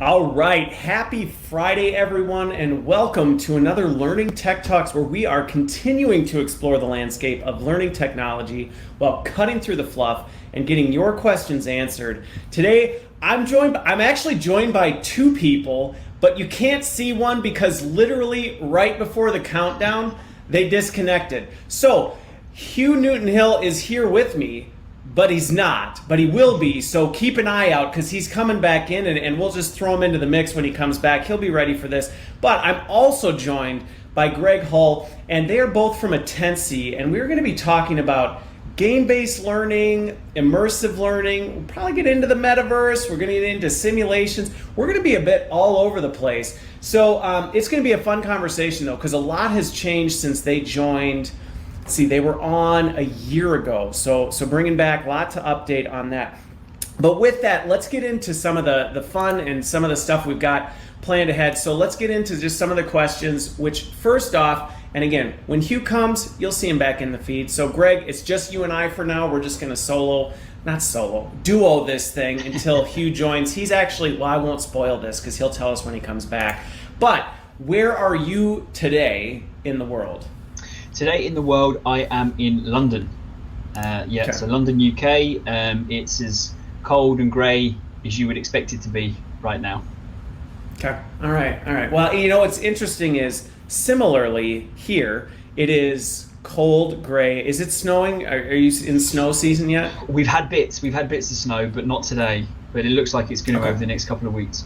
All right, happy Friday, everyone, and welcome to another Learning Tech Talks where we are continuing to explore the landscape of learning technology while cutting through the fluff and getting your questions answered. Today, I'm actually joined by two people, but you can't see one because literally right before the countdown, they disconnected. So, Hugh Newton-Hill is here with me, but he's not, but he will be, so keep an eye out because he's coming back in and we'll just throw him into the mix when he comes back. He'll be ready for this. But I'm also joined by Greg Hull, and they are both from Attensi, and we're going to be talking about game-based learning, immersive learning. We'll probably get into the metaverse. We're going to get into simulations. We're going to be a bit all over the place. So it's going to be a fun conversation, though, because a lot has changed since they joined. See, they were on a year ago, so bringing back a lot to update on that. But with that, let's get into some of the fun and some of the stuff we've got planned ahead. So let's get into just some of the questions, which first off, and again, when Hugh comes, you'll see him back in the feed. So Greg, it's just you and I for now. We're just going to duo this thing until Hugh joins. He's actually, well, I won't spoil this because he'll tell us when he comes back. But where are you today in the world? Today in the world, I am in London. Okay. So London, UK. It's as cold and grey as you would expect it to be right now. Okay. All right. Well, you know what's interesting is similarly here, it is cold, grey. Is it snowing? Are you in snow season yet? We've had bits of snow, but not today. But it looks like it's going to over the next couple of weeks.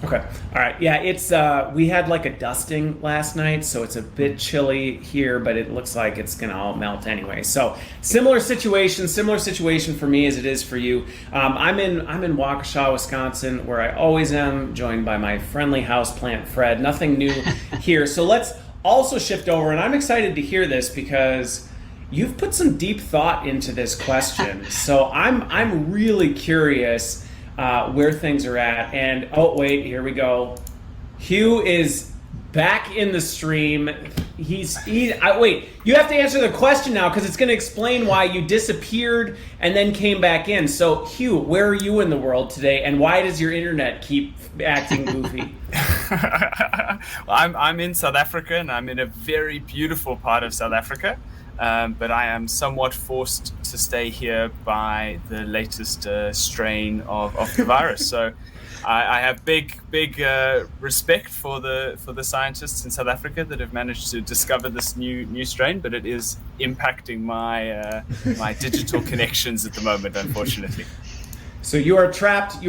Okay. All right. Yeah, it's we had like a dusting last night, so it's a bit chilly here, but it looks like it's gonna all melt anyway. So similar situation for me as it is for you. I'm in Waukesha, Wisconsin, where I always am, joined by my friendly houseplant Fred. Nothing new here. So let's also shift over, and I'm excited to hear this because you've put some deep thought into this question. So I'm really curious where things are at. And oh wait, here we go. Hugh is back in the stream. Wait, you have to answer the question now because it's going to explain why you disappeared and then came back in. So Hugh, where are you in the world today, and why does your internet keep acting goofy? Well, I'm in South Africa, and I'm in a very beautiful part of South Africa. But I am somewhat forced to stay here by the latest strain of the virus. So I have big respect for the scientists in South Africa that have managed to discover this new strain, but it is impacting my my digital connections at the moment, unfortunately. So you are trapped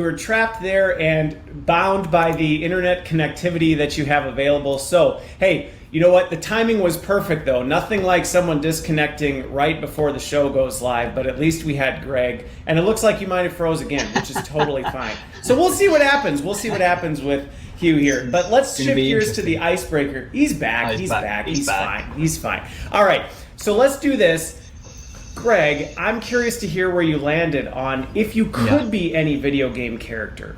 there and bound by the internet connectivity that you have available. So, hey, you know what? The timing was perfect, though. Nothing like someone disconnecting right before the show goes live, but at least we had Greg. And it looks like you might have froze again, which is totally fine. So we'll see what happens. We'll see what happens with Hugh here. But let's shift gears to the icebreaker. He's back. He's back. He's fine. All right. So let's do this. Greg, I'm curious to hear where you landed on if you could be any video game character.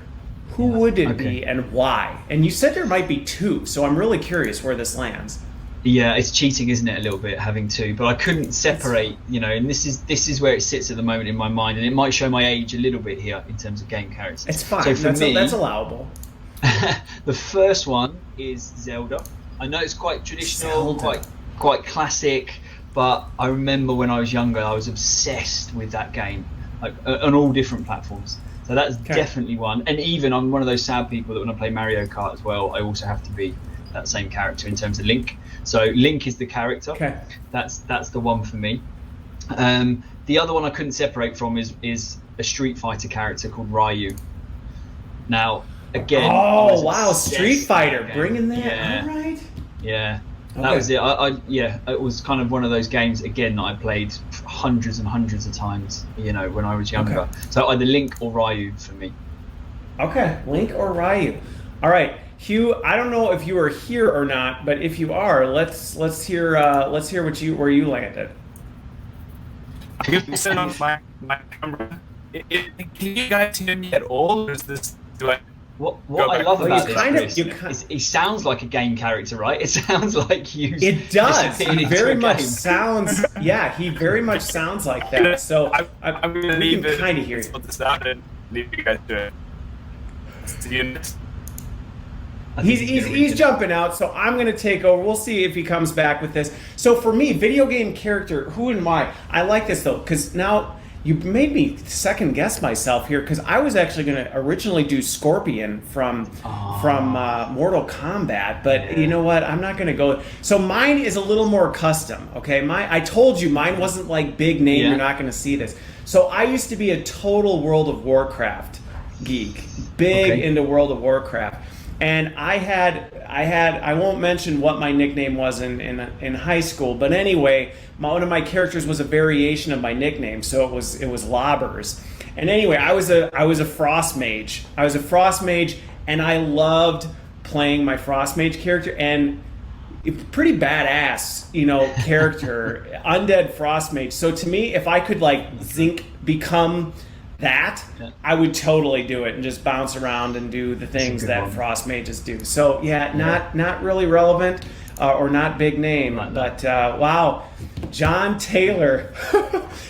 Who would it be and why? And you said there might be two, so I'm really curious where this lands. Yeah, it's cheating, isn't it, a little bit having two? But I couldn't separate, and this is where it sits at the moment in my mind, and it might show my age a little bit here in terms of game characters. It's fine. So that's allowable. The first one is Zelda. I know it's quite traditional, quite classic, but I remember when I was younger, I was obsessed with that game, like on all different platforms. So that's definitely one. And even I'm one of those sad people that when I play Mario Kart as well, I also have to be that same character in terms of Link. So Link is the character. Okay. That's the one for me. The other one I couldn't separate from is a Street Fighter character called Ryu. Now, again. Oh, wow. Street Fighter. Bringing that. Yeah. All right. Yeah. That was it. It was kind of one of those games again that I played hundreds and hundreds of times, when I was younger. Okay. So either Link or Ryu for me. Okay, Link or Ryu. All right, Hugh. I don't know if you are here or not, but if you are, let's hear where you landed. I can turn on my camera. Can you guys hear me at all, or is this? What I love about this is he sounds like a game character, right? It sounds like you. It does. He very much sounds. Yeah, he very much sounds like that. So I'm going to leave it. Kind of hear you. Sort this out and leave you guys to it. See you next. He's jumping out, so I'm going to take over. We'll see if he comes back with this. So for me, video game character, who and why? I like this though, because now you made me second guess myself here, because I was actually going to originally do Scorpion from Mortal Kombat, but you know what? I'm not going to go. So mine is a little more custom. Okay, I told you mine wasn't like big name. You're not going to see this. So I used to be a total World of Warcraft geek, big into World of Warcraft. And I won't mention what my nickname was in high school, but anyway, one of my characters was a variation of my nickname, so it was Lobbers. And anyway, I was a Frost Mage. I was a Frost Mage, and I loved playing my Frost Mage character, and pretty badass, character, undead Frost Mage. So to me, if I could become that, I would totally do it and just bounce around and do the things that Frost Mages do. So not really relevant or not big name, but wow, John Taylor,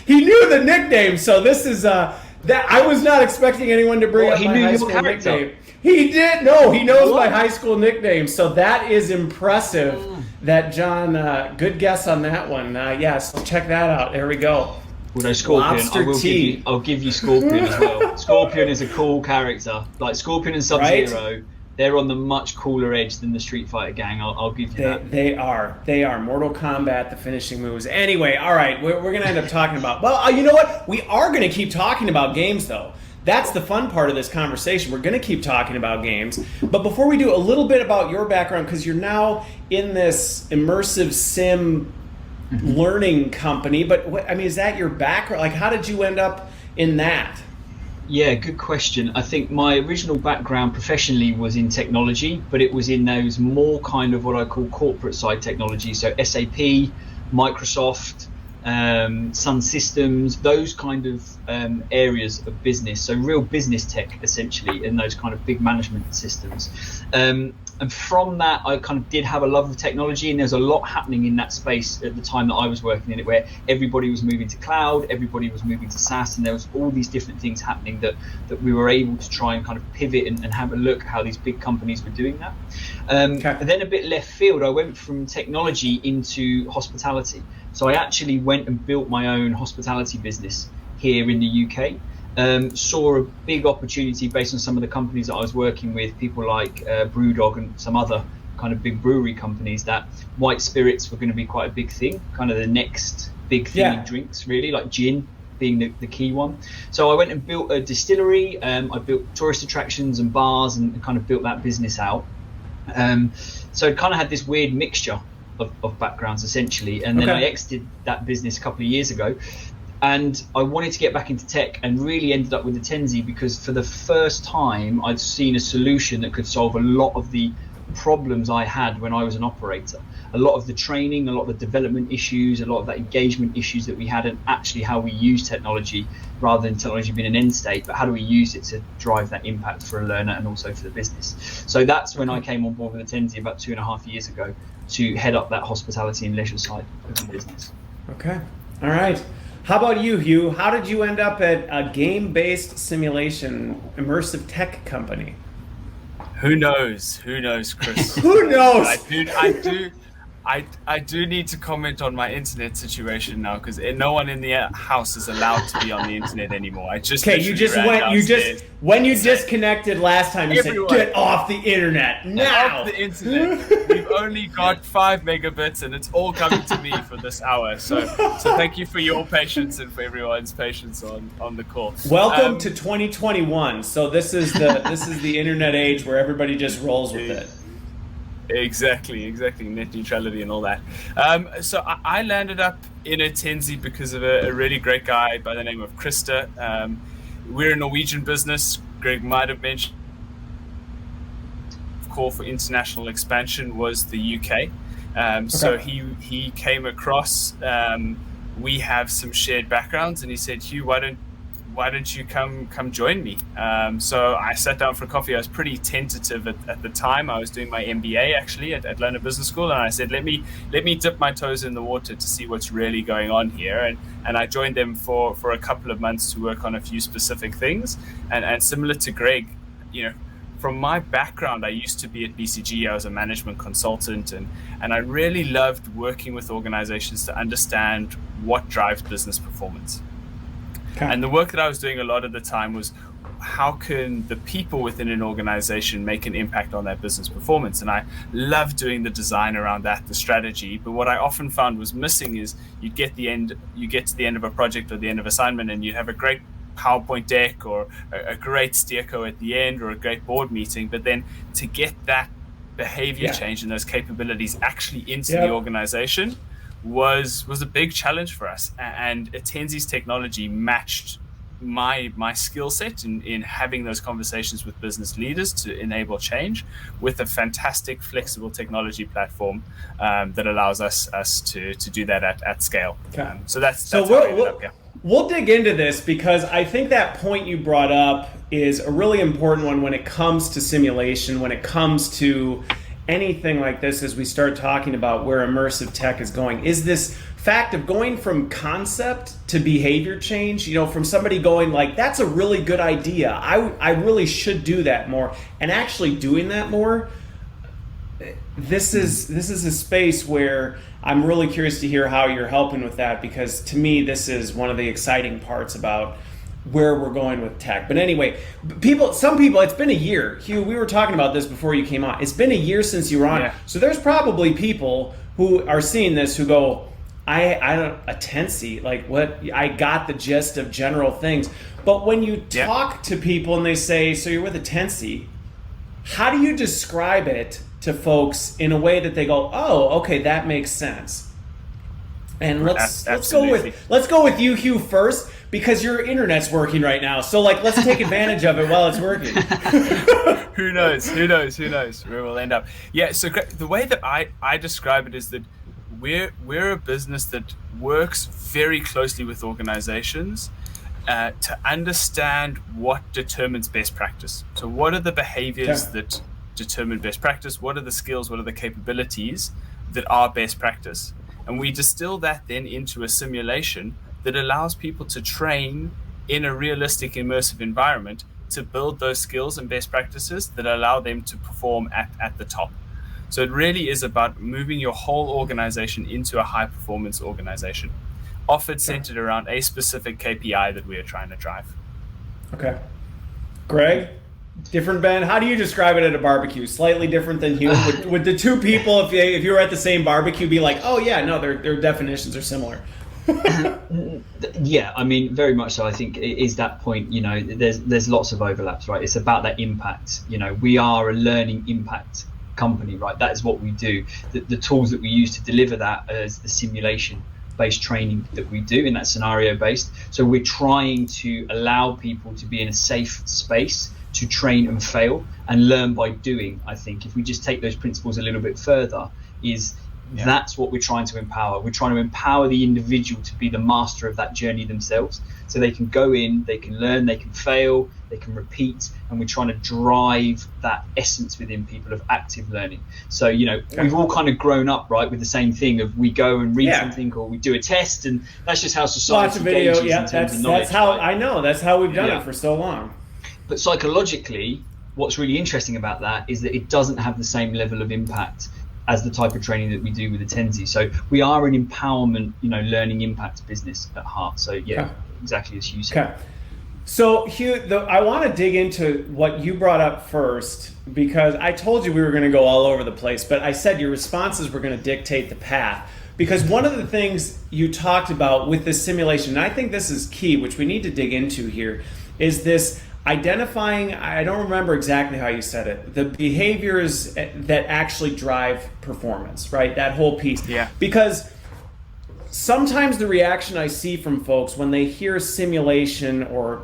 he knew the nickname. So this is that I was not expecting anyone to bring up my high school nickname. He did. No, he knows my high school nickname. So that is impressive. That John, good guess on that one. Yes, check that out. There we go. Well, no, Scorpion. I'll give you Scorpion as well. Scorpion is a cool character. Like Scorpion and Sub-Zero, they're on the much cooler edge than the Street Fighter gang. I'll give you that. They are. Mortal Kombat, the finishing moves. Anyway, all right, we're going to end up talking about... Well, you know what? We are going to keep talking about games, though. That's the fun part of this conversation. We're going to keep talking about games. But before we do, a little bit about your background, because you're now in this immersive sim learning company, but is that your background? Like, how did you end up in that? Yeah, good question. I think my original background professionally was in technology, but it was in those more kind of what I call corporate side technology. So SAP, Microsoft, Sun Systems, those kind of areas of business. So real business tech, essentially, in those kind of big management systems. And from that, I kind of did have a love of technology, and there's a lot happening in that space at the time that I was working in it, where everybody was moving to cloud, everybody was moving to SaaS, and there was all these different things happening that we were able to try and kind of pivot and have a look at how these big companies were doing that. And then a bit left field, I went from technology into hospitality. So I actually went and built my own hospitality business here in the UK. Saw a big opportunity based on some of the companies that I was working with, people like Brewdog and some other kind of big brewery companies, that white spirits were going to be quite a big thing, kind of the next big thing in drinks, really, like gin being the key one. So I went and built a distillery. I built tourist attractions and bars and kind of built that business out. So it kind of had this weird mixture of backgrounds, essentially. And then I exited that business a couple of years ago. And I wanted to get back into tech, and really ended up with Attensi because for the first time I'd seen a solution that could solve a lot of the problems I had when I was an operator. A lot of the training, a lot of the development issues, a lot of that engagement issues that we had, and actually how we use technology rather than technology being an end state, but how do we use it to drive that impact for a learner and also for the business. So that's when I came on board with Attensi about 2.5 years ago to head up that hospitality and leisure side of the business. Okay. All right. How about you, Hugh? How did you end up at a game-based simulation immersive tech company? Who knows? Who knows, Chris? Who knows? I do need to comment on my internet situation now, because no one in the house is allowed to be on the internet anymore. When you disconnected last time, you said, "Get off the internet now!" Off the internet. We've only got 5 megabits, and it's all coming to me for this hour. So thank you for your patience and for everyone's patience on the call. Welcome to 2021. So this is the internet age where everybody just rolls with it. Exactly, net neutrality and all that. So I landed up in Attensi because of a really great guy by the name of Krista. We're a Norwegian business. Greg might have mentioned the call for international expansion was the UK. So he came across. We have some shared backgrounds, and he said, "Hugh, why don't you come join me?" So I sat down for coffee. I was pretty tentative at the time. I was doing my MBA actually at London Business School, and I said, let me dip my toes in the water to see what's really going on here. And I joined them for a couple of months to work on a few specific things. And similar to Greg, from my background, I used to be at BCG. I was a management consultant, and I really loved working with organizations to understand what drives business performance. Okay. And the work that I was doing a lot of the time was, how can the people within an organization make an impact on that business performance? And I loved doing the design around that, the strategy. But what I often found was missing is you get to the end of a project or the end of assignment, and you have a great PowerPoint deck or a great steerco at the end or a great board meeting. But then to get that behavior change and those capabilities actually into the organization was a big challenge for us. And Attensi's technology matched my skill set in having those conversations with business leaders to enable change, with a fantastic flexible technology platform that allows us to do that at scale. Okay. So that's how we ended up, We'll dig into this, because I think that point you brought up is a really important one when it comes to simulation, when it comes to anything like this, as we start talking about where immersive tech is going, is this fact of going from concept to behavior change. You know, from somebody going like, that's a really good idea, I really should do that more, and actually doing that more. This is a space where I'm really curious to hear how you're helping with that, because to me this is one of the exciting parts about where we're going with tech. But anyway, some people, it's been a year. Hugh, we were talking about this before you came on. It's been a year since you were on. Yeah. So there's probably people who are seeing this who go, I don't, Attensi, like what, I got the gist of general things. But when you talk to people and they say, so you're with Attensi, how do you describe it to folks in a way that they go, oh, okay, that makes sense? And let's go with you, Hugh, first, because your internet's working right now. So like, let's take advantage of it while it's working. Who knows where we'll end up. Yeah, so the way that I describe it is that we're a business that works very closely with organizations to understand what determines best practice. So what are the behaviors that determine best practice? What are the skills? What are the capabilities that are best practice? And we distill that then into a simulation that allows people to train in a realistic, immersive environment to build those skills and best practices that allow them to perform at the top. So it really is about moving your whole organization into a high performance organization, often centered around a specific KPI that we are trying to drive. Okay. Greg, different Ben, how do you describe it at a barbecue? Slightly different than Hugh? Would the two people, if you were at the same barbecue, be like, oh yeah, no, their definitions are similar? Yeah, I mean, very much so. I think it is that point, you know, there's lots of overlaps, right? It's about that impact. You know, we are a learning impact company, right? That is what we do. The tools that we use to deliver that is the simulation based training that we do, in that scenario based. So we're trying to allow people to be in a safe space to train and fail and learn by doing. I think if we just take those principles a little bit further, that's what we're trying to empower. We're trying to empower the individual to be the master of that journey themselves, so they can go in, they can learn, they can fail, they can repeat, and we're trying to drive that essence within people of active learning. So, you know, we've all kind of grown up, right, with the same thing of we go and read something or we do a test, and that's just how society watch a video, engages in terms of knowledge. That's how, right? I know, that's how we've done it for so long. But psychologically, what's really interesting about that is that it doesn't have the same level of impact as the type of training that we do with Attensi. So we are an empowerment, you know, learning impact business at heart. So exactly as you said. Okay. So Hugh, I want to dig into what you brought up first, because I told you we were going to go all over the place, but I said your responses were going to dictate the path. Because one of the things you talked about with this simulation, and I think this is key, which we need to dig into here, is this identifying, I don't remember exactly how you said it, the behaviors that actually drive performance, right? That whole piece. Yeah. Because sometimes the reaction I see from folks when they hear simulation or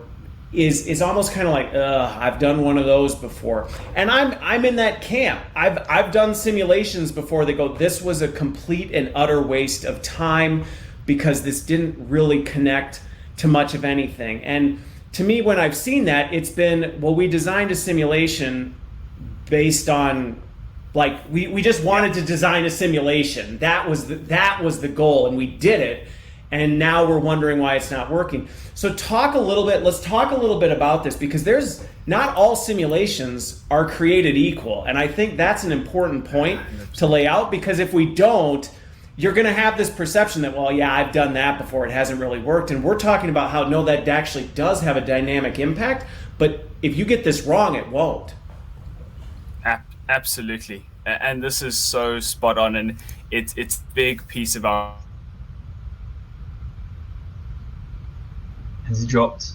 is almost kind of like, I've done one of those before. And I'm in that camp. I've done simulations before. They go, this was a complete and utter waste of time because this didn't really connect to much of anything. And to me, when I've seen that, it's been, well, we designed a simulation based on, like, we just wanted to design a simulation. That was the goal, and we did it. and now we're wondering why it's not working. So let's talk a little bit about this, because not all simulations are created equal. And I think that's an important point to lay out, because if we don't, you're going to have this perception that, well, yeah, I've done that before, it hasn't really worked. And we're talking about how, no, that actually does have a dynamic impact, but if you get this wrong, it won't. Absolutely. And this is so spot on, and it's a big piece of our... Has he dropped?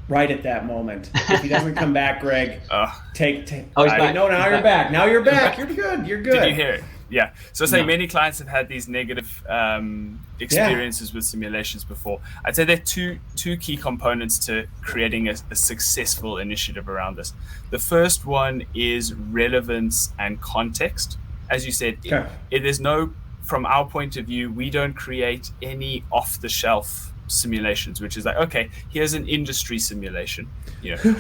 Right at that moment. If he doesn't come back, Greg, take. Oh, he's back. No, now you're back. Now you're back. You're good. You're good. Did you hear it? Yeah. So many clients have had these negative experiences with simulations before. I'd say there are two key components to creating a successful initiative around this. The first one is relevance and context. As you said, from our point of view, we don't create any off-the-shelf simulations, which is like, okay, here's an industry simulation,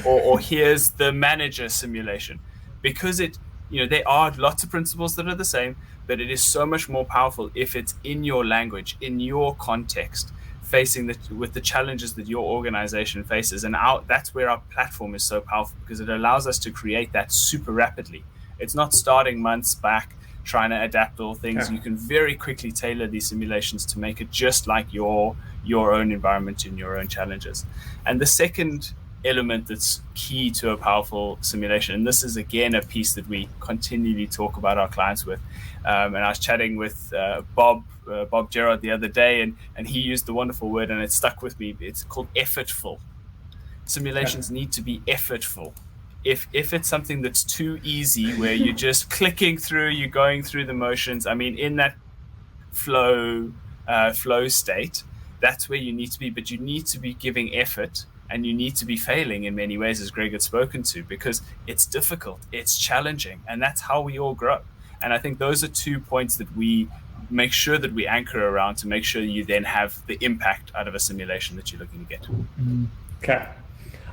or here's the manager simulation, because there are lots of principles that are the same, but it is so much more powerful if it's in your language, in your context, with the challenges that your organization faces. And that's where our platform is so powerful, because it allows us to create that super rapidly. It's not starting months back trying to adapt all things. You can very quickly tailor these simulations to make it just like your own environment and your own challenges. And the second element that's key to a powerful simulation, and this is again a piece that we continually talk about our clients with, and I was chatting with Bob Gerard the other day, and he used the wonderful word, and it stuck with me. It's called effortful. Simulations need to be effortful. If it's something that's too easy, where you're just clicking through, you're going through the motions, I mean, in that flow state, that's where you need to be. But you need to be giving effort, and you need to be failing in many ways, as Greg had spoken to, because it's difficult, it's challenging, and that's how we all grow. And I think those are 2 points that we make sure that we anchor around to make sure you then have the impact out of a simulation that you're looking to get. Okay.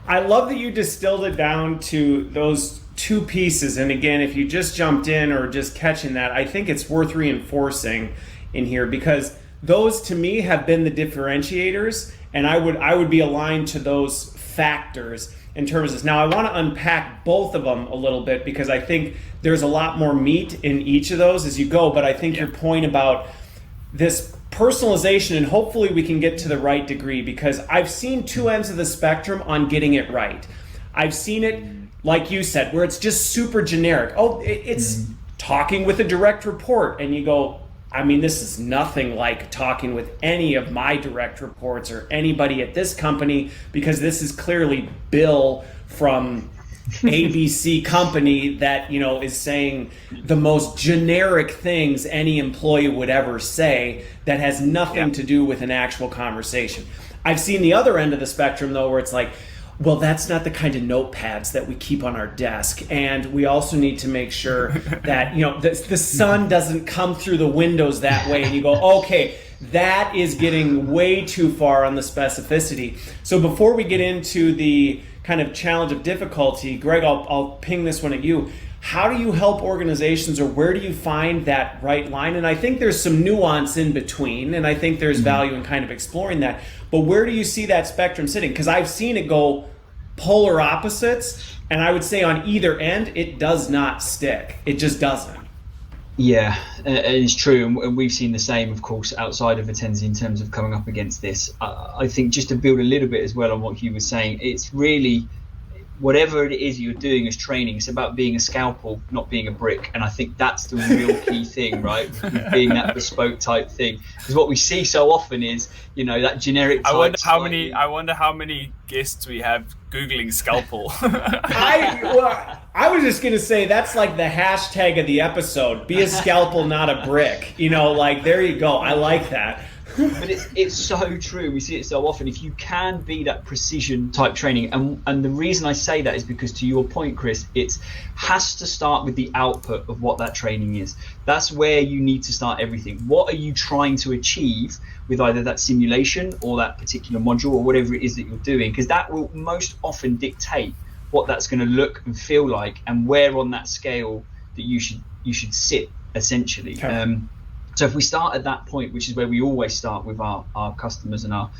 I love that you distilled it down to those 2 pieces. And again, if you just jumped in or just catching that, I think it's worth reinforcing in here, because those to me have been the differentiators, and I would be aligned to those factors in terms of. Now I want to unpack both of them a little bit, because I think there's a lot more meat in each of those as you go, but I think your point about this personalization, and hopefully we can get to the right degree, because I've seen 2 ends of the spectrum on getting it right. I've seen it, like you said, where it's just super generic. It's talking with a direct report, and you go, I mean, this is nothing like talking with any of my direct reports or anybody at this company, because this is clearly Bill from ABC company that, is saying the most generic things any employee would ever say that has nothing to do with an actual conversation. I've seen the other end of the spectrum, though, where it's like, well, that's not the kind of notepads that we keep on our desk. And we also need to make sure that, the sun doesn't come through the windows that way. And you go, okay, that is getting way too far on the specificity. So before we get into the kind of challenge of difficulty, Greg, I'll ping this one at you. How do you help organizations, or where do you find that right line? And I think there's some nuance in between, and I think there's value in kind of exploring that. But where do you see that spectrum sitting? Because I've seen it go polar opposites, and I would say on either end, it does not stick. It just doesn't. Yeah, it's true, and we've seen the same, of course, outside of Attensi in terms of coming up against this. I think just to build a little bit as well on what Hugh was saying, it's really, whatever it is you're doing as training, it's about being a scalpel, not being a brick. And I think that's the real key thing, right? Being that bespoke type thing. Because what we see so often is, that generic type. I wonder how many guests we have Googling scalpel. I was just going to say, that's like the hashtag of the episode. Be a scalpel, not a brick. There you go. I like that. But it's so true. We see it so often. If you can be that precision type training, and the reason I say that is because, to your point, Chris, it has to start with the output of what that training is. That's where you need to start everything. What are you trying to achieve with either that simulation or that particular module or whatever it is that you're doing? Because that will most often dictate what that's going to look and feel like, and where on that scale that you should sit, essentially. Okay. So if we start at that point, which is where we always start with our customers and our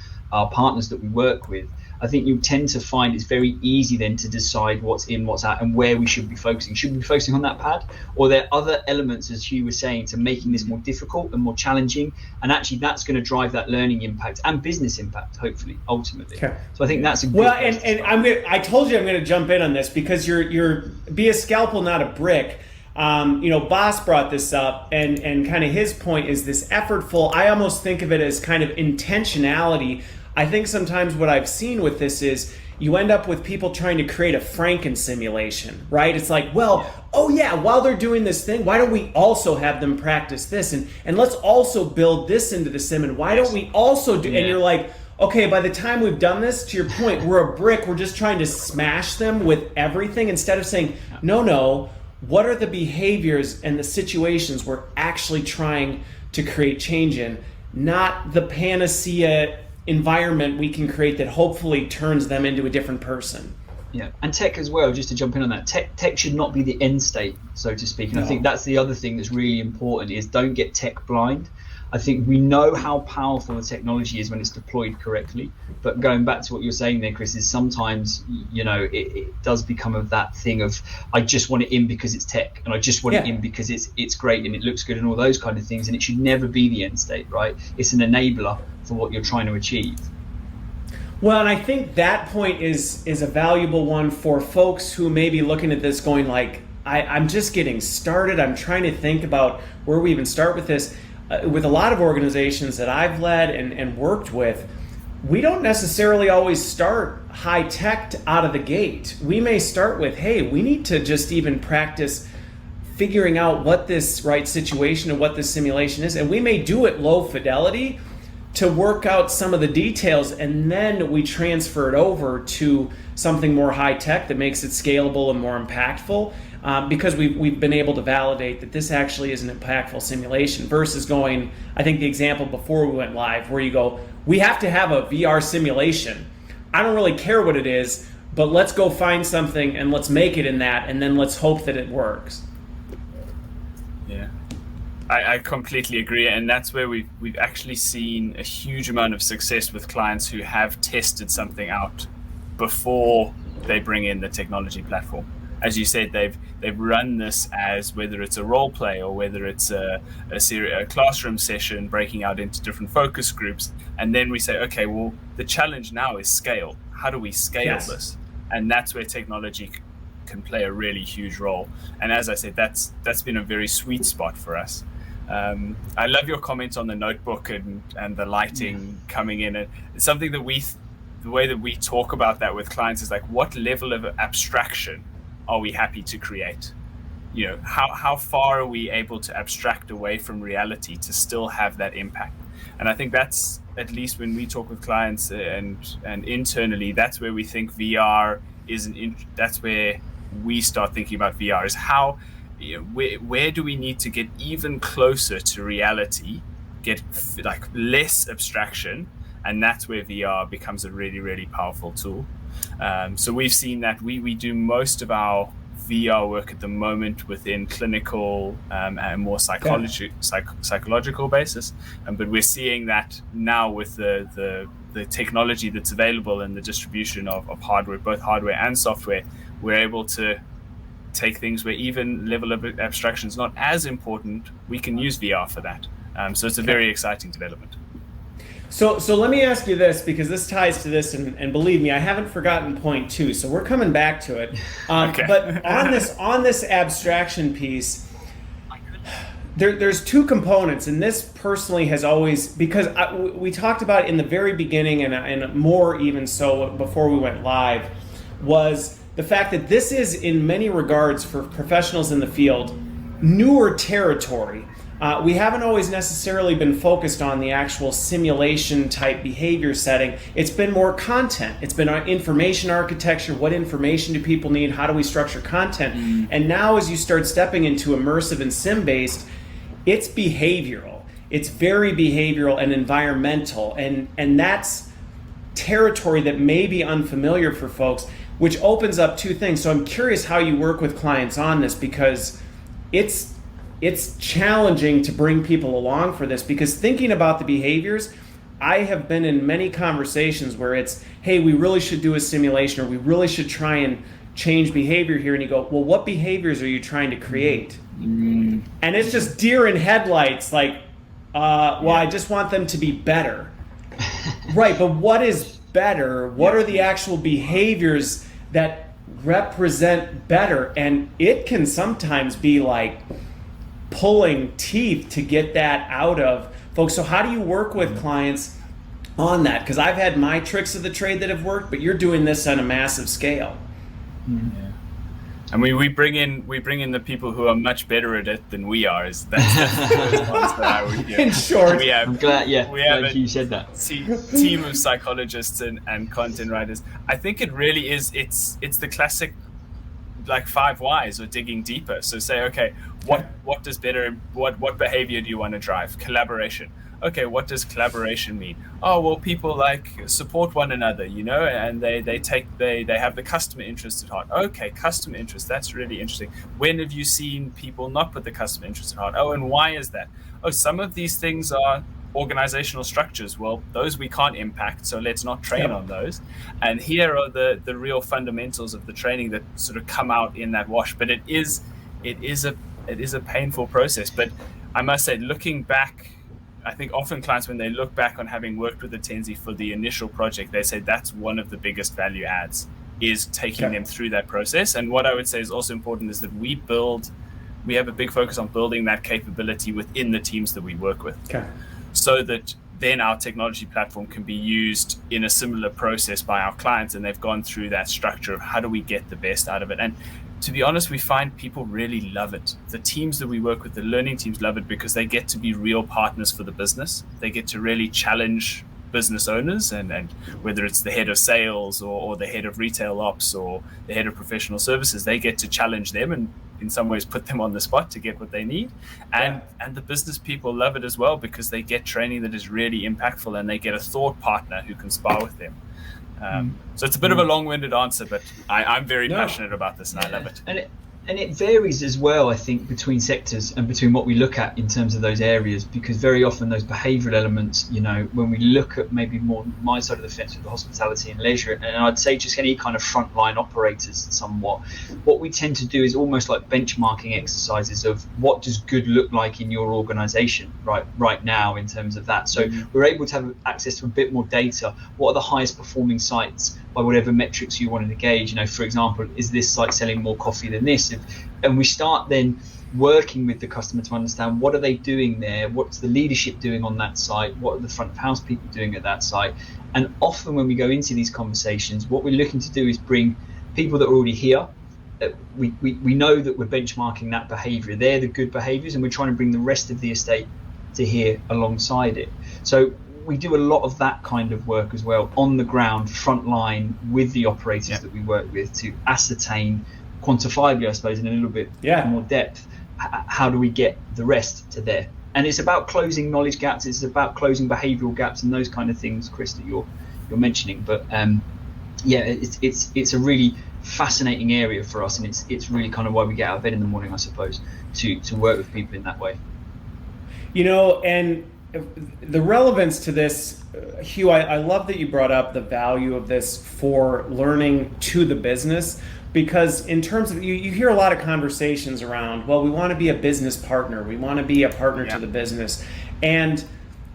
partners that we work with, I think you tend to find it's very easy then to decide what's in, what's out, and where we should be focusing. Should we be focusing on that pad? Or there are other elements, as Hugh was saying, to making this more difficult and more challenging. And actually that's going to drive that learning impact and business impact, hopefully, ultimately. Okay. So I think that's a good Well, and I told you I'm going to jump in on this because you're be a scalpel, not a brick. Boss brought this up, and kind of his point is this effortful. I almost think of it as kind of intentionality. I think sometimes what I've seen with this is you end up with people trying to create a Franken simulation, right? It's like, well, oh yeah, while they're doing this thing, why don't we also have them practice this? And let's also build this into the sim, and why don't we also do, and you're like, okay, by the time we've done this, to your point, we're a brick, we're just trying to smash them with everything instead of saying, no, what are the behaviors and the situations we're actually trying to create change in, not the panacea environment we can create that hopefully turns them into a different person. Yeah, and tech as well, just to jump in on that, tech should not be the end state, so to speak. And I think that's the other thing that's really important is don't get tech blind. I think we know how powerful the technology is when it's deployed correctly. But going back to what you're saying there, Chris, is sometimes, it does become of that thing of, I just want it in because it's tech, and I just want it in because it's great and it looks good and all those kind of things. And it should never be the end state, right? It's an enabler for what you're trying to achieve. Well, and I think that point is a valuable one for folks who may be looking at this going like, I'm just getting started. I'm trying to think about where we even start with this. With a lot of organizations that I've led and worked with, we don't necessarily always start high tech out of the gate. We may start with, hey, we need to just even practice figuring out what this right situation and what this simulation is. And we may do it low fidelity to work out some of the details, and then we transfer it over to something more high tech that makes it scalable and more impactful. Because we've been able to validate that this actually is an impactful simulation versus going, I think the example before we went live where you go, we have to have a VR simulation. I don't really care what it is, but let's go find something and let's make it in that, and then let's hope that it works. Yeah, I completely agree, and that's where we've actually seen a huge amount of success with clients who have tested something out before they bring in the technology platform. As you said, they've run this as whether it's a role play or whether it's a classroom session breaking out into different focus groups. And then we say, okay, well, the challenge now is scale. How do we scale this? And that's where technology can play a really huge role. And as I said, that's been a very sweet spot for us. I love your comment on the notebook and the lighting coming in. And it's something that the way that we talk about that with clients is like, what level of abstraction are we happy to create? How far are we able to abstract away from reality to still have that impact? And I think that's, at least when we talk with clients and internally, that's where we think VR is that's where we start thinking about VR is how, where do we need to get even closer to reality, get like less abstraction, and that's where VR becomes a really, really powerful tool. So we've seen that we do most of our VR work at the moment within clinical and more psychological basis, but we're seeing that now with the technology that's available and the distribution of hardware, both hardware and software, we're able to take things where even level of abstraction is not as important. We can use VR for that. So it's a very exciting development. So let me ask you this, because this ties to this, and believe me, I haven't forgotten point two. So we're coming back to it. Okay. But on this abstraction piece, there's two components, and this personally has always, because we talked about it in the very beginning, and more even so before we went live, was the fact that this is in many regards for professionals in the field newer territory. We haven't always necessarily been focused on the actual simulation type behavior setting. It's been more content. It's been information architecture. What information do people need? How do we structure content? And now as you start stepping into immersive and sim-based, it's behavioral. It's very behavioral and environmental. And that's territory that may be unfamiliar for folks, which opens up two things. So I'm curious how you work with clients on this, because it's it's challenging to bring people along for this, because thinking about the behaviors, I have been in many conversations where it's, hey, we really should do a simulation, or we really should try and change behavior here. And you go, well, what behaviors are you trying to create? And it's just deer in headlights, like, I just want them to be better. Right, but what is better? What are the actual behaviors that represent better? And it can sometimes be like pulling teeth to get that out of folks. So how do you work with clients on that? Because I've had my tricks of the trade that have worked, but you're doing this on a massive scale. Yeah. And we bring in the people who are much better at it than we are. That's the response that I would give. In short, I'm glad. Yeah, we have glad you said that. Team of psychologists and content writers. I think it really is. It's the classic, like 5 whys or digging deeper. So say, okay, what does better? What behavior do you want to drive? Collaboration. Okay, what does collaboration mean? Oh, well, people like support one another, and they have the customer interest at heart. Okay, customer interest, that's really interesting. When have you seen people not put the customer interest at heart? Oh, and why is that? Oh, some of these things are organizational structures. Well, those we can't impact, so let's not train on those. And here are the real fundamentals of the training that sort of come out in that wash. But it is a painful process. But I must say, looking back, I think often clients, when they look back on having worked with Attensi for the initial project, they say that's one of the biggest value adds, is taking them through that process. And what I would say is also important is that we have a big focus on building that capability within the teams that we work with. So that then our technology platform can be used in a similar process by our clients, and they've gone through that structure of how do we get the best out of it. And to be honest, we find people really love it. The teams that we work with, the learning teams, love it because they get to be real partners for the business. They get to really challenge business owners, and whether it's the head of sales or the head of retail ops or the head of professional services, they get to challenge them and in some ways put them on the spot to get what they need. And the business people love it as well because they get training that is really impactful, and they get a thought partner who can spar with them. So it's a bit of a long-winded answer, but I'm very passionate about this, and I love it. And it varies as well, I think, between sectors and between what we look at in terms of those areas, because very often those behavioural elements, when we look at maybe more my side of the fence with the hospitality and leisure, and I'd say just any kind of frontline operators somewhat, what we tend to do is almost like benchmarking exercises of what does good look like in your organisation right now in terms of that. So we're able to have access to a bit more data. What are the highest performing sites by whatever metrics you wanted to gauge? For example, is this site selling more coffee than this? And we start then working with the customer to understand what are they doing there, what's the leadership doing on that site, what are the front of house people doing at that site. And often when we go into these conversations, what we're looking to do is bring people that are already here. We know that we're benchmarking that behavior, they're the good behaviors, and we're trying to bring the rest of the estate to here alongside it. So we do a lot of that kind of work as well on the ground, front line, with the operators that we work with, to ascertain quantifiably, I suppose, in a little bit more depth, how do we get the rest to there? And it's about closing knowledge gaps, it's about closing behavioural gaps and those kind of things, Chris, that you're mentioning. But it's a really fascinating area for us, and it's really kind of why we get out of bed in the morning, I suppose, to work with people in that way. And the relevance to this, Hugh, I love that you brought up the value of this for learning to the business, because in terms of, you hear a lot of conversations around, well, we want to be a business partner, we want to be a partner to the business. And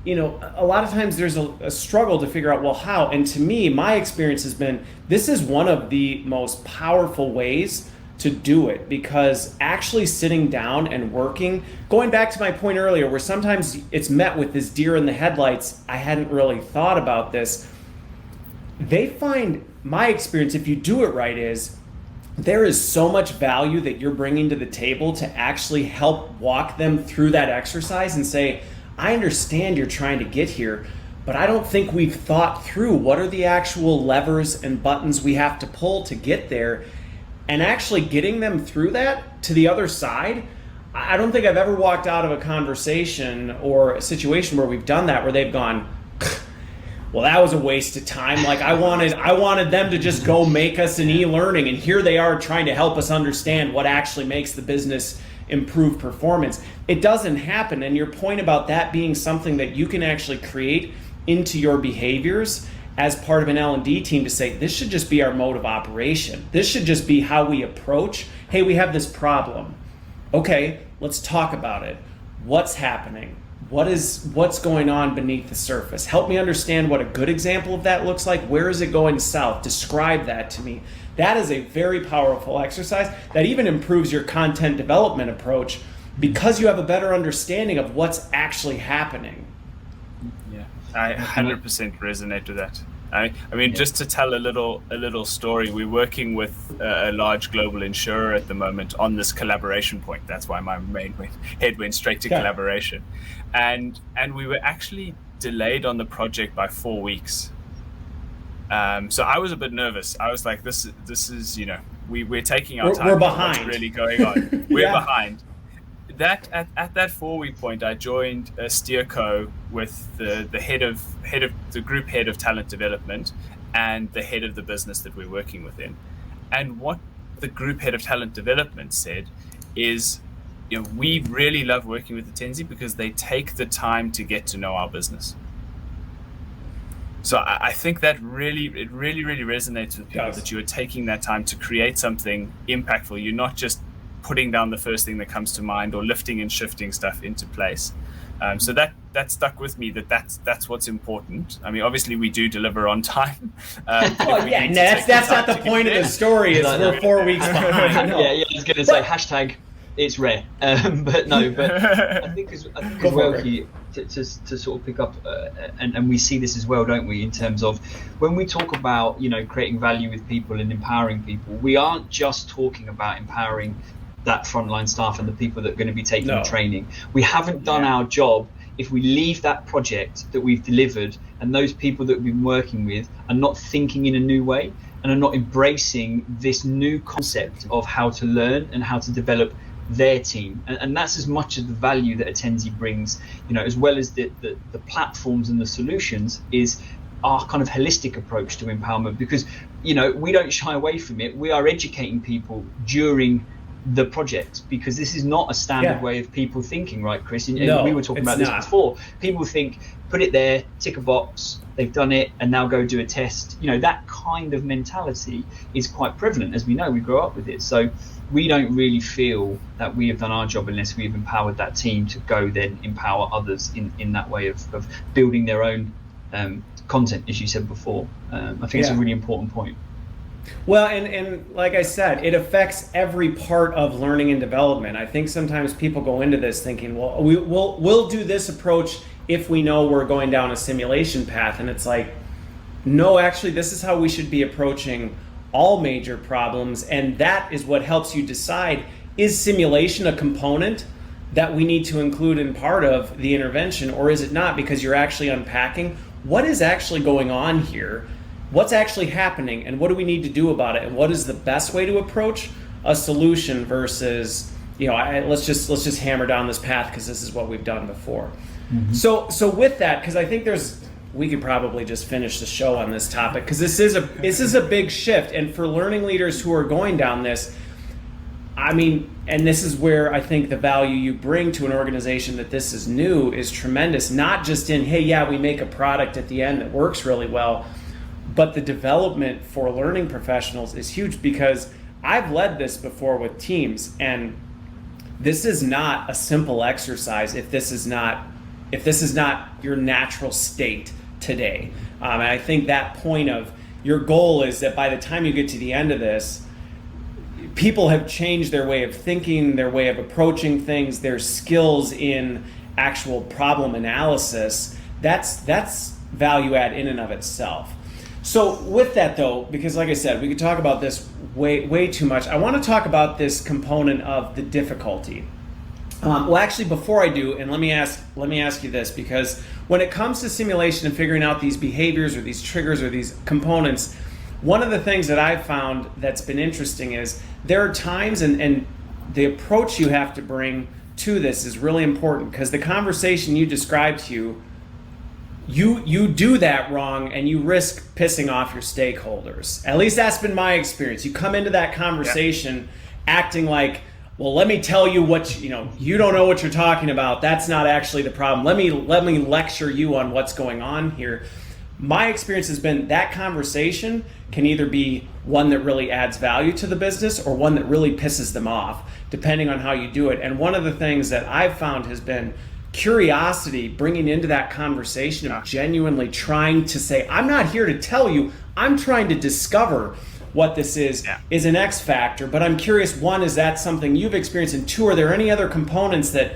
a lot of times there's a struggle to figure out, well, how? And to me, my experience has been, this is one of the most powerful ways to do it, because actually sitting down and working, going back to my point earlier, where sometimes it's met with this deer in the headlights, I hadn't really thought about this. They find, my experience, if you do it right, is there is so much value that you're bringing to the table to actually help walk them through that exercise and say, I understand you're trying to get here, but I don't think we've thought through what are the actual levers and buttons we have to pull to get there. And actually getting them through that to the other side, I don't think I've ever walked out of a conversation or a situation where we've done that, where they've gone, well, that was a waste of time. Like I wanted them to just go make us an e-learning, and here they are trying to help us understand what actually makes the business improve performance. It doesn't happen. And your point about that being something that you can actually create into your behaviors as part of an L&D team to say, this should just be our mode of operation. This should just be how we approach, hey, we have this problem. Okay, let's talk about it. What's happening? What's going on beneath the surface? Help me understand what a good example of that looks like. Where is it going south? Describe that to me. That is a very powerful exercise that even improves your content development approach because you have a better understanding of what's actually happening. Yeah, I 100% resonate with that. I mean, just to tell a little story, we're working with a large global insurer at the moment on this collaboration point. That's why my head went straight to collaboration, and we were actually delayed on the project by 4 weeks. So I was a bit nervous. I was like, this is we're taking our time. We're behind. What's really going on? We're behind. That at that 4-week point, I joined a steerco with the head of the group head of talent development and the head of the business that we're working within. And what the group head of talent development said is, we really love working with Attensi because they take the time to get to know our business. So I think that really resonates with people, that you are taking that time to create something impactful. You're not just putting down the first thing that comes to mind or lifting and shifting stuff into place. So that stuck with me, that's what's important. I mean, obviously we do deliver on time. That's not the point of the story. Is we're 4 weeks behind. Yeah, I was going to say hashtag it's rare, but I think as well, Keith, to sort of pick up, and we see this as well, don't we? In terms of when we talk about creating value with people and empowering people, we aren't just talking about empowering that frontline staff and the people that are going to be taking the training. We haven't done our job if we leave that project that we've delivered and those people that we've been working with are not thinking in a new way and are not embracing this new concept of how to learn and how to develop their team. And that's as much of the value that Attensi brings, as well as the platforms and the solutions, is our kind of holistic approach to empowerment, because we don't shy away from it. We are educating people during the project, because this is not a standard way of people thinking, right, Chris? No, we were talking about this before. People think, put it there, tick a box, they've done it, and now go do a test. That kind of mentality is quite prevalent. As we know, we grow up with it. So we don't really feel that we have done our job unless we've empowered that team to go then empower others in that way of building their own content, as you said before. I think it's a really important point. Well, and like I said, it affects every part of learning and development. I think sometimes people go into this thinking, well, we'll do this approach if we know we're going down a simulation path. And it's like, no, actually, this is how we should be approaching all major problems. And that is what helps you decide, is simulation a component that we need to include in part of the intervention, or is it not? Because you're actually unpacking what is actually going on here. What's actually happening, and what do we need to do about it, and what is the best way to approach a solution versus let's just hammer down this path because this is what we've done before. Mm-hmm. So with that, because I think we could probably just finish the show on this topic, because this is a big shift, and for learning leaders who are going down this, I mean, and this is where I think the value you bring to an organization that this is new is tremendous. Not just in, hey, we make a product at the end that works really well, but the development for learning professionals is huge, because I've led this before with teams, and this is not a simple exercise if this is not your natural state today. And I think that point of your goal is that by the time you get to the end of this, people have changed their way of thinking, their way of approaching things, their skills in actual problem analysis. That's value add in and of itself. So with that though, because like I said, we could talk about this way too much, I want to talk about this component of the difficulty. Well, actually, before I do, and let me ask you this, because when it comes to simulation and figuring out these behaviors or these triggers or these components, one of the things that I've found that's been interesting is there are times, and the approach you have to bring to this is really important, because the conversation you described to you do that wrong and you risk pissing off your stakeholders. At least that's been my experience. You come into that conversation acting like, well, let me tell you what, you don't know what you're talking about. That's not actually the problem. Let me lecture you on what's going on here. My experience has been that conversation can either be one that really adds value to the business or one that really pisses them off, depending on how you do it. And one of the things that I've found has been curiosity, bringing into that conversation of genuinely trying to say, I'm not here to tell you, I'm trying to discover what this is an X factor. But I'm curious, one, is that something you've experienced? And two, are there any other components that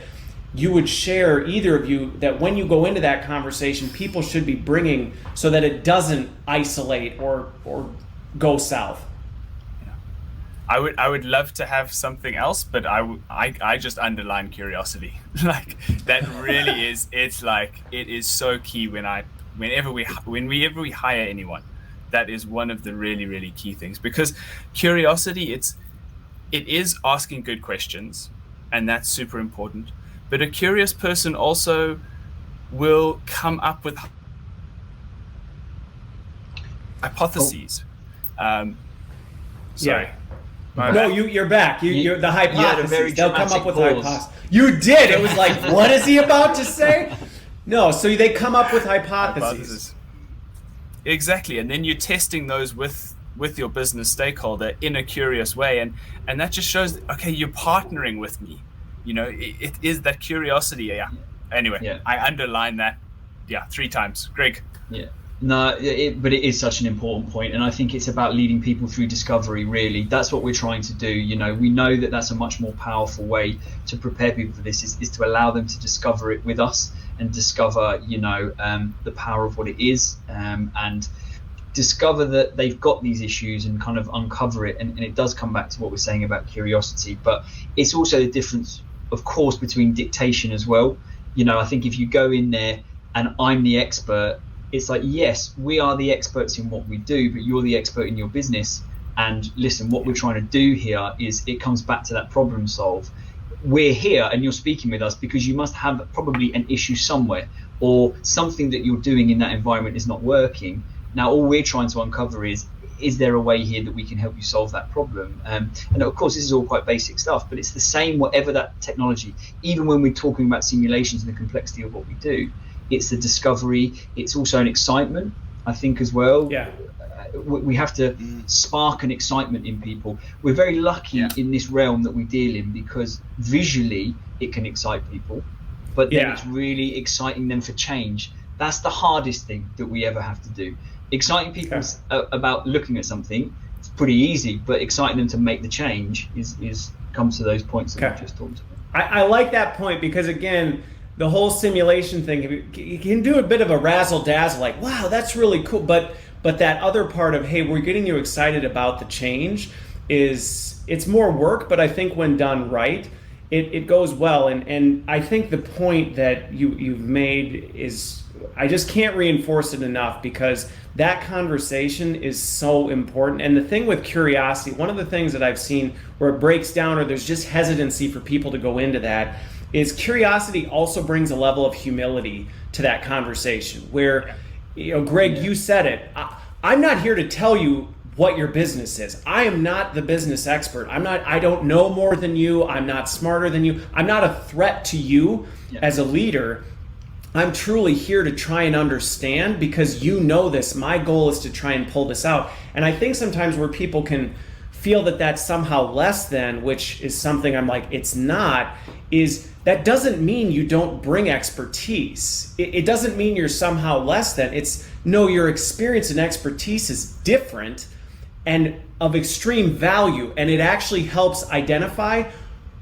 you would share, either of you, that when you go into that conversation, people should be bringing so that it doesn't isolate or go south? I would love to have something else, but I just underline curiosity. Like that really is, it is so key whenever we hire anyone. That is one of the really, really key things, because curiosity, it is asking good questions, and that's super important. But a curious person also will come up with hypotheses. Sorry. No, you're back. You're the hypothesis. They'll come up with hypotheses. You did. It was like, what is he about to say? No, so they come up with hypotheses. Exactly, and then you're testing those with your business stakeholder in a curious way, and that just shows, okay, you're partnering with me. It is that curiosity. Yeah. Anyway, I underline that. 3 times. Greg. Yeah. No, but it is such an important point, and I think it's about leading people through discovery. Really, that's what we're trying to do. We know that that's a much more powerful way to prepare people for this is to allow them to discover it with us and discover, the power of what it is, and discover that they've got these issues and kind of uncover it. And it does come back to what we're saying about curiosity, but it's also the difference, of course, between dictation as well. I think if you go in there and I'm the expert, it's like, yes, we are the experts in what we do, but you're the expert in your business. And listen, what we're trying to do here is, it comes back to that problem solve. We're here and you're speaking with us because you must have probably an issue somewhere, or something that you're doing in that environment is not working. Now, all we're trying to uncover is there a way here that we can help you solve that problem? And of course, this is all quite basic stuff, but it's the same whatever that technology, even when we're talking about simulations and the complexity of what we do. It's the discovery. It's also an excitement, I think, as well. Yeah. We have to spark an excitement in people. We're very lucky in this realm that we deal in, because visually it can excite people, but then it's really exciting them for change. That's the hardest thing that we ever have to do. Exciting people about looking at something, it's pretty easy, but exciting them to make the change is comes to those points that we just talked about. I like that point, because again, the whole simulation thing, you can do a bit of a razzle dazzle, like, wow, that's really cool. But that other part of, hey, we're getting you excited about the change, it's more work, but I think when done right, it goes well. And I think the point that you've made is, I just can't reinforce it enough, because that conversation is so important. And the thing with curiosity, one of the things that I've seen where it breaks down, or there's just hesitancy for people to go into that, is curiosity also brings a level of humility to that conversation where, Greg, you said it. I'm not here to tell you what your business is. I am not the business expert. I don't know more than you. I'm not smarter than you. I'm not a threat to you as a leader. I'm truly here to try and understand, because you know this. My goal is to try and pull this out. And I think sometimes where people can feel that that's somehow less than, which is something I'm like, it's not, is that doesn't mean you don't bring expertise. It doesn't mean you're somehow less than. It's, no, your experience and expertise is different and of extreme value, and it actually helps identify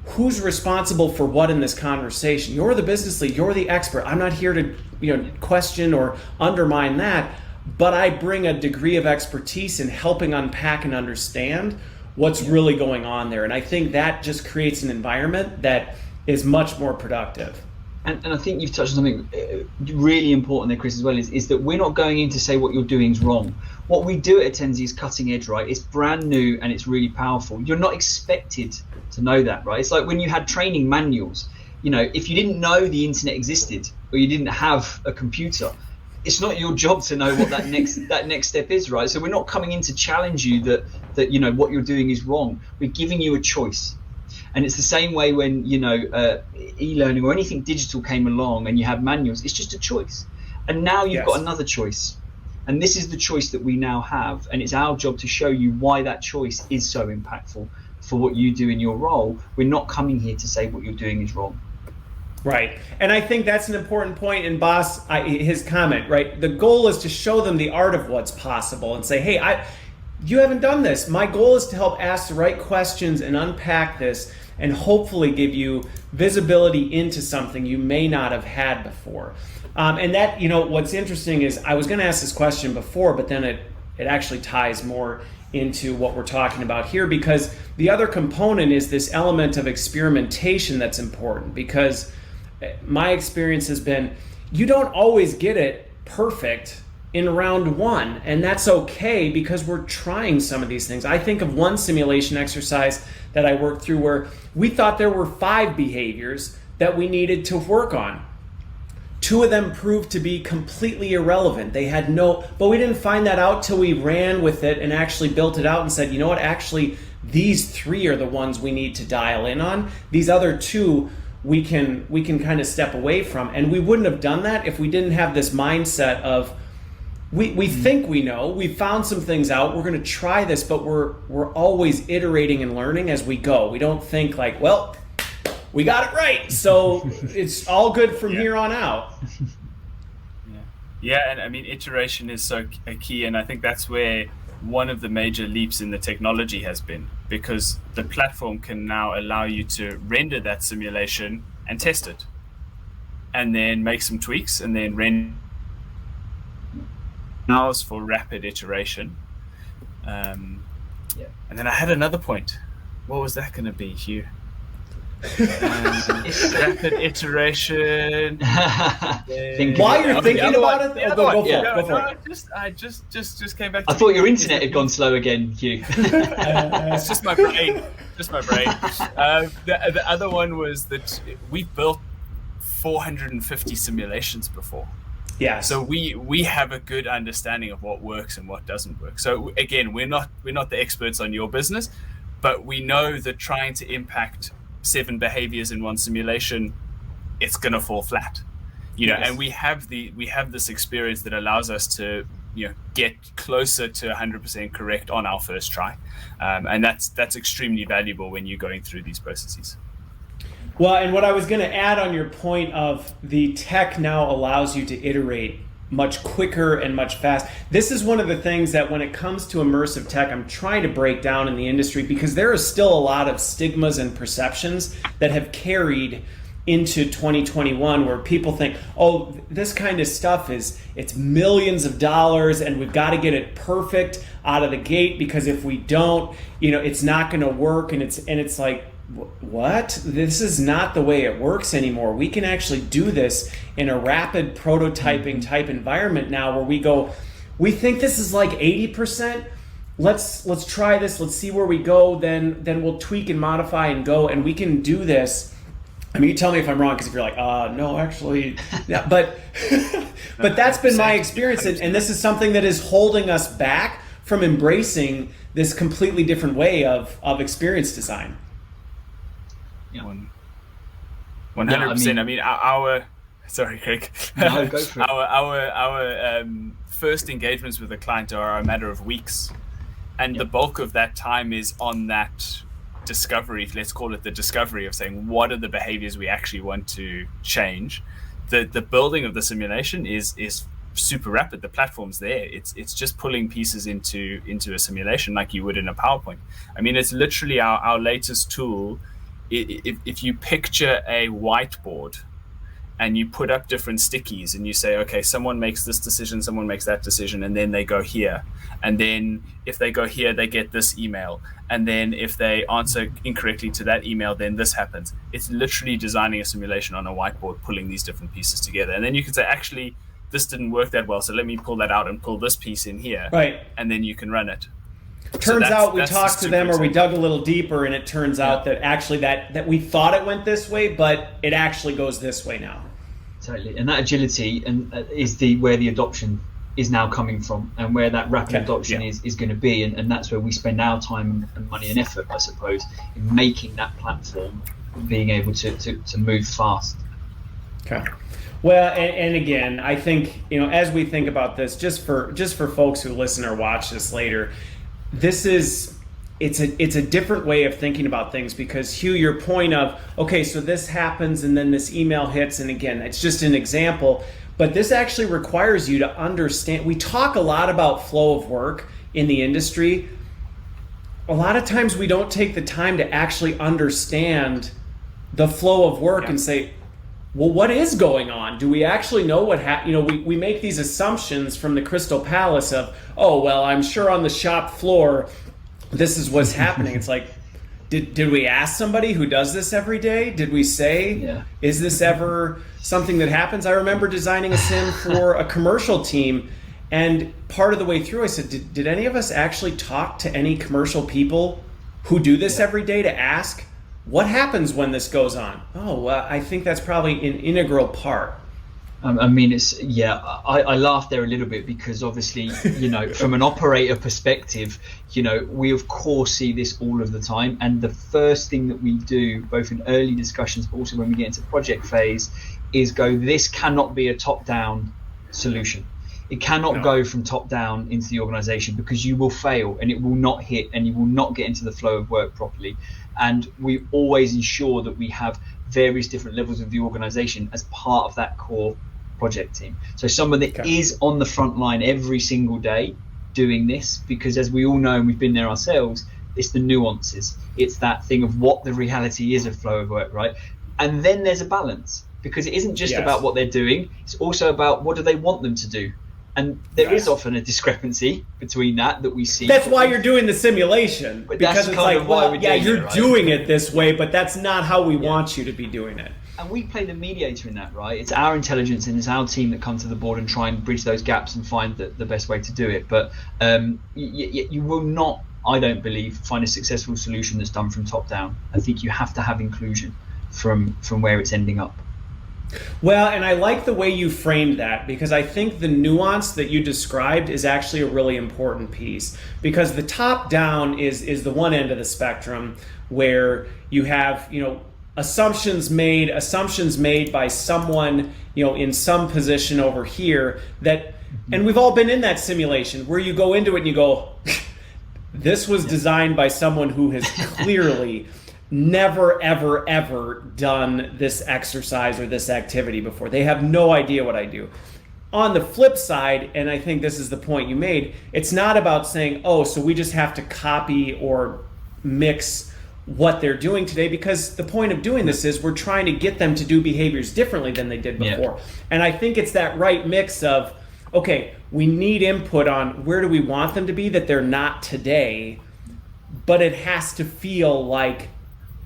who's responsible for what in this conversation. You're the business lead, you're the expert. I'm not here to question or undermine that, but I bring a degree of expertise in helping unpack and understand what's really going on there. And I think that just creates an environment that is much more productive. And I think you've touched on something really important there, Chris, as well, is that we're not going in to say what you're doing is wrong. What we do at Attensi is cutting edge, right? It's brand new and it's really powerful. You're not expected to know that, right? It's like when you had training manuals. If you didn't know the internet existed, or you didn't have a computer, it's not your job to know what that next step is, right? So we're not coming in to challenge you that what you're doing is wrong. We're giving you a choice. And it's the same way when, e-learning or anything digital came along and you have manuals. It's just a choice. And now you've got another choice. And this is the choice that we now have. And it's our job to show you why that choice is so impactful for what you do in your role. We're not coming here to say what you're doing is wrong. Right. And I think that's an important point in his comment, right? The goal is to show them the art of what's possible and say, hey, you haven't done this. My goal is to help ask the right questions and unpack this and hopefully give you visibility into something you may not have had before. And that, what's interesting is I was going to ask this question before, but then it actually ties more into what we're talking about here, because the other component is this element of experimentation that's important, because my experience has been you don't always get it perfect in round one, and that's okay because we're trying some of these things. I think of one simulation exercise that I worked through where we thought there were 5 behaviors that we needed to work on. 2 of them proved to be completely irrelevant. But we didn't find that out till we ran with it and actually built it out and said, you know what, actually these 3 are the ones we need to dial in on. These other 2 we can kind of step away from. And we wouldn't have done that if we didn't have this mindset of we think we know, we found some things out, we're going to try this, but we're always iterating and learning as we go. We don't think like, well, we got it right, so it's all good from here on out. Yeah, and I mean, iteration is so a key, and I think that's where one of the major leaps in the technology has been, because the platform can now allow you to render that simulation and test it, and then make some tweaks, and then render allows for rapid iteration. And then I had another point. What was that going to be, Hugh? Rapid iteration. While you're thinking about it, go for it. I just came back. I thought your internet had gone slow again, Hugh. It's just my brain. The other one was that we've built 450 simulations before. Yeah. So we have a good understanding of what works and what doesn't work. So again, we're not the experts on your business, but we know that trying to impact 7 behaviors in one simulation, it's gonna fall flat. And we have this experience that allows us to get closer to 100% correct on our first try, and that's extremely valuable when you're going through these processes. Well, and what I was going to add on your point of the tech now allows you to iterate much quicker and much fast. This is one of the things that when it comes to immersive tech, I'm trying to break down in the industry, because there is still a lot of stigmas and perceptions that have carried into 2021 where people think, oh, this kind of stuff it's millions of dollars and we've got to get it perfect out of the gate, because if we don't, it's not going to work. And it's like, what? This is not the way it works anymore. We can actually do this in a rapid prototyping type environment now, where we think this is like 80%. Let's try this. Let's see where we go. Then we'll tweak and modify and go, and we can do this. I mean, you tell me if I'm wrong, because if you're like, no, actually, yeah, but that's been my experience, and this is something that is holding us back from embracing this completely different way of experience design. Yeah. 100%. I mean, our sorry, Craig. No, go for it. Our first engagements with a client are a matter of weeks, and the bulk of that time is on that discovery. Let's call it the discovery of saying, what are the behaviors we actually want to change. The building of the simulation is super rapid. The platform's there. It's just pulling pieces into a simulation like you would in a PowerPoint. I mean, it's literally our latest tool. If you picture a whiteboard and you put up different stickies and you say, okay, someone makes this decision, someone makes that decision, and then they go here. And then if they go here, they get this email. And then if they answer incorrectly to that email, then this happens. It's literally designing a simulation on a whiteboard, pulling these different pieces together. And then you can say, actually, this didn't work that well, so let me pull that out and pull this piece in here. Right. And then you can run it. Turns out we talked to them, or we dug a little deeper, and it turns out that actually that we thought it went this way, but it actually goes this way now. Totally, and that agility is where the adoption is now coming from, and where that rapid adoption yeah. is going to be, and that's where we spend our time and money and effort, I suppose, in making that platform being able to move fast. Okay. Well, and again, I think, as we think about this, just for folks who listen or watch this later, it's a different way of thinking about things, because Hugh, your point of, okay, so this happens and then this email hits, and again, it's just an example, but this actually requires you to understand. We talk a lot about flow of work in the industry. A lot of times we don't take the time to actually understand the flow of work and say, well, what is going on? Do we actually know what happened? We make these assumptions from the Crystal Palace of, oh, well, I'm sure on the shop floor, this is what's happening. It's like, did we ask somebody who does this every day? Did we say, is this ever something that happens? I remember designing a sim for a commercial team, and part of the way through I said, did any of us actually talk to any commercial people who do this every day to ask, what happens when this goes on? Oh, well, I think that's probably an integral part. I mean, I laughed there a little bit, because obviously, from an operator perspective, we of course see this all of the time. And the first thing that we do, both in early discussions, but also when we get into project phase, is go, this cannot be a top-down solution. It cannot go from top down into the organization, because you will fail and it will not hit and you will not get into the flow of work properly. And we always ensure that we have various different levels of the organization as part of that core project team. So someone that is on the front line every single day doing this, because as we all know, and we've been there ourselves, it's the nuances. It's that thing of what the reality is of flow of work, right? And then there's a balance, because it isn't just about what they're doing, it's also about what do they want them to do. And there is often a discrepancy between that we see. That's why you're doing the simulation. But because that's it's kind like, of why we're doing you're it, right? doing it this way, but that's not how we want you to be doing it. And we play the mediator in that, right? It's our intelligence and it's our team that come to the board and try and bridge those gaps and find the best way to do it. But you will not, I don't believe, find a successful solution that's done from top down. I think you have to have inclusion from where it's ending up. Well, and I like the way you framed that, because I think the nuance that you described is actually a really important piece, because the top down is the one end of the spectrum where you have, assumptions made by someone, in some position over here that, and we've all been in that simulation where you go into it and you go, this was designed by someone who has clearly never, ever, ever done this exercise or this activity before. They have no idea what I do. On the flip side, and I think this is the point you made, it's not about saying, oh, so we just have to copy or mix what they're doing today, because the point of doing this is we're trying to get them to do behaviors differently than they did before. Yeah. And I think it's that right mix of, okay, we need input on where do we want them to be that they're not today, but it has to feel like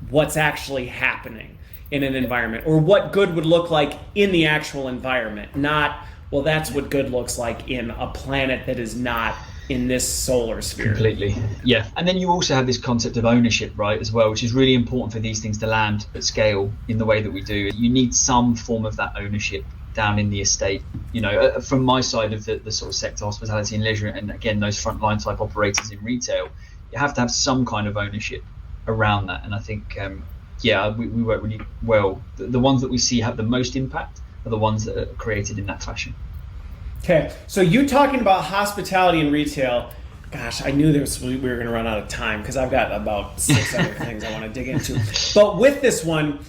what's actually happening in an environment, or what good would look like in the actual environment, not, well, that's what good looks like in a planet that is not in this solar sphere. Completely. Yeah. And then you also have this concept of ownership, right, as well, which is really important for these things to land at scale in the way that we do. You need some form of that ownership down in the estate. From my side of the sort of sector, hospitality and leisure, and again, those frontline type operators in retail, you have to have some kind of ownership around that. And I think, we work really well. The ones that we see have the most impact are the ones that are created in that fashion. Okay, so you talking about hospitality and retail, gosh, I knew we were going to run out of time, because I've got about 6 other things I want to dig into. But with this one,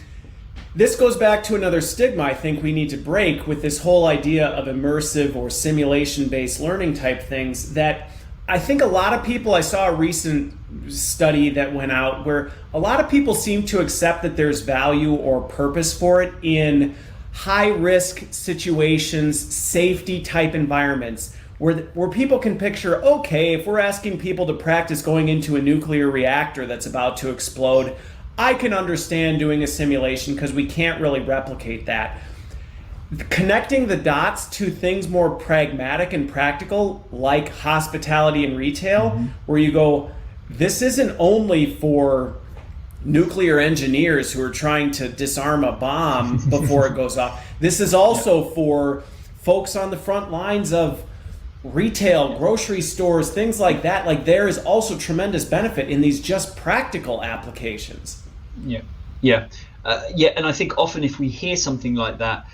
this goes back to another stigma I think we need to break with this whole idea of immersive or simulation-based learning type things, that I think a lot of people, I saw a recent study that went out where a lot of people seem to accept that there's value or purpose for it in high-risk situations, safety-type environments, where people can picture, okay, if we're asking people to practice going into a nuclear reactor that's about to explode, I can understand doing a simulation because we can't really replicate that. Connecting the dots to things more pragmatic and practical, like hospitality and retail, where you go, this isn't only for nuclear engineers who are trying to disarm a bomb before it goes off. This is also for folks on the front lines of retail, grocery stores, things like that, like there is also tremendous benefit in these just practical applications. Yeah, and I think often if we hear something like that,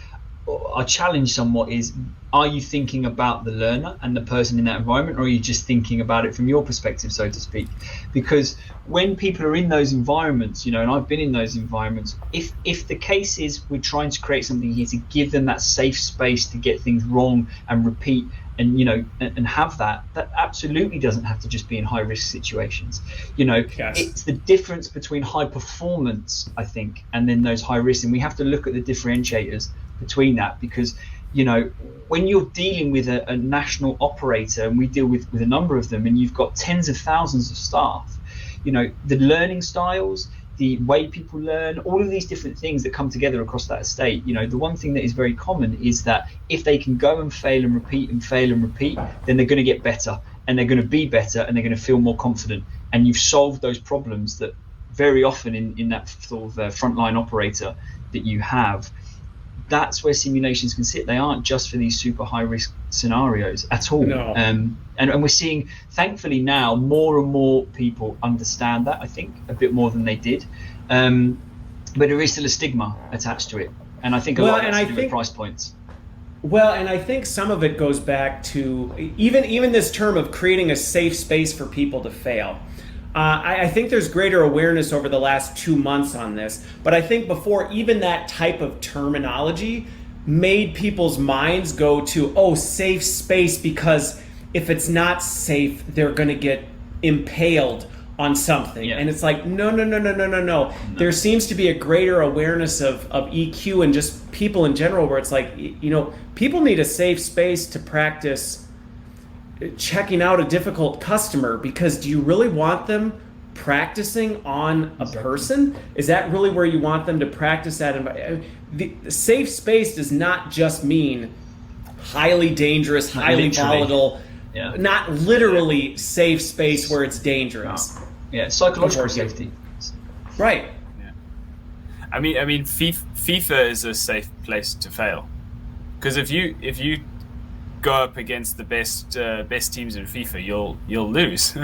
our challenge somewhat is, are you thinking about the learner and the person in that environment, or are you just thinking about it from your perspective, so to speak? Because when people are in those environments, and I've been in those environments, if the case is we're trying to create something here to give them that safe space to get things wrong and repeat and and have that absolutely doesn't have to just be in high risk situations. Yes. It's the difference between high performance, I think, and then those high risks, and we have to look at the differentiators between that, because when you're dealing with a national operator, and we deal with a number of them, and you've got tens of thousands of staff, the learning styles, the way people learn, all of these different things that come together across that estate, the one thing that is very common is that if they can go and fail and repeat and fail and repeat, then they're going to get better, and they're going to be better, and they're going to feel more confident, and you've solved those problems that very often in that sort of frontline operator that you have. That's where simulations can sit. They aren't just for these super high risk scenarios at all. No. And we're seeing, thankfully now, more and more people understand that, I think, a bit more than they did. But there is still a stigma attached to it. And I think a lot of that's to do with price points. Well, and I think some of it goes back to even this term of creating a safe space for people to fail. I think there's greater awareness over the last 2 months on this, but I think before, even that type of terminology made people's minds go to, safe space, because if it's not safe, they're going to get impaled on something. Yeah. And it's like, no. There seems to be a greater awareness of EQ and just people in general, where it's like, people need a safe space to practice checking out a difficult customer, because do you really want them practicing on a person? Is that really where you want them to practice that? The safe space does not just mean highly dangerous, highly volatile, not literally safe space where it's dangerous. No. Yeah, psychological safety. Right. Yeah. I mean, FIFA is a safe place to fail, because if you go up against the best teams in FIFA, you'll lose.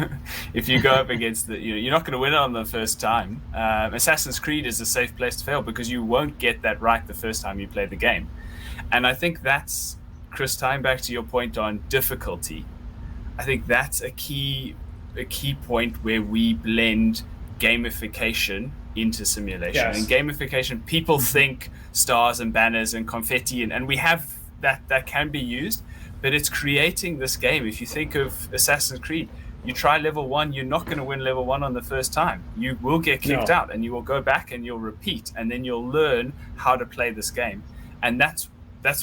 If you go up against you're not going to win it on the first time. Assassin's Creed is a safe place to fail, because you won't get that right the first time you play the game. And I think that's, Chris, tying back to your point on difficulty, I think that's a key point where we blend gamification into simulation. Yes. In gamification, people think stars and banners and confetti, and we have that can be used. But it's creating this game. If you think of Assassin's Creed, you try level 1, you're not going to win level 1 on the first time. You will get kicked out, and you will go back and you'll repeat, and then you'll learn how to play this game. And that's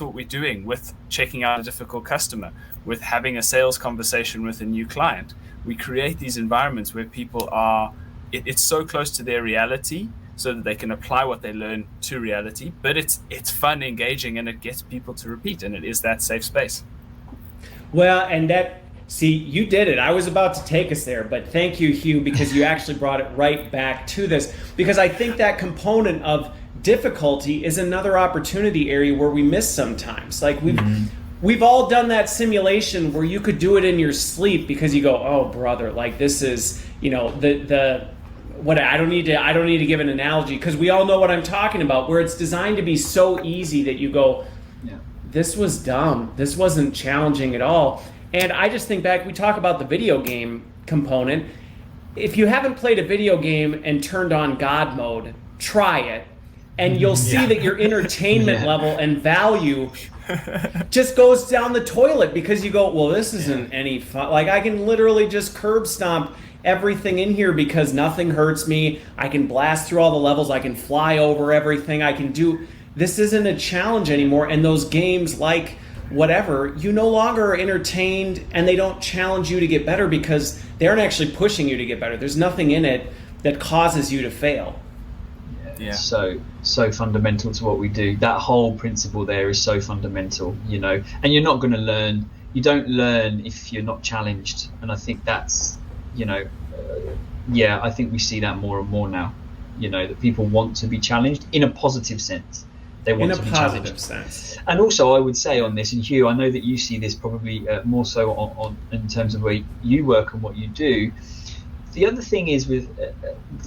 what we're doing with checking out a difficult customer, with having a sales conversation with a new client. We create these environments where people it's so close to their reality, so that they can apply what they learn to reality, but it's fun, engaging, and it gets people to repeat, and it is that safe space. Well, and you did it. I was about to take us there, but thank you, Hugh, because you actually brought it right back to this, because I think that component of difficulty is another opportunity area where we miss sometimes. Like we've all done that simulation where you could do it in your sleep, because you go, oh brother, like this is, what I don't need to give an analogy, because we all know what I'm talking about, where it's designed to be so easy that you go, this was dumb. This wasn't challenging at all. And I just think back, we talk about the video game component. If you haven't played a video game and turned on God mode, try it. And you'll see that your entertainment level and value just goes down the toilet, because you go, well, this isn't any fun. Like, I can literally just curb stomp everything in here because nothing hurts me. I can blast through all the levels. I can fly over everything. I can do... This isn't a challenge anymore. And those games, like whatever, you no longer are entertained, and they don't challenge you to get better, because they aren't actually pushing you to get better. There's nothing in it that causes you to fail. Yeah. So fundamental to what we do. That whole principle there is so fundamental, and you're not going to learn. You don't learn if you're not challenged. And I think that's, I think we see that more and more now, that people want to be challenged in a positive sense. They want in to a be positive challenged. sense. And also, I would say on this, and Hugh, I know that you see this probably more so on in terms of where you work and what you do. The other thing is with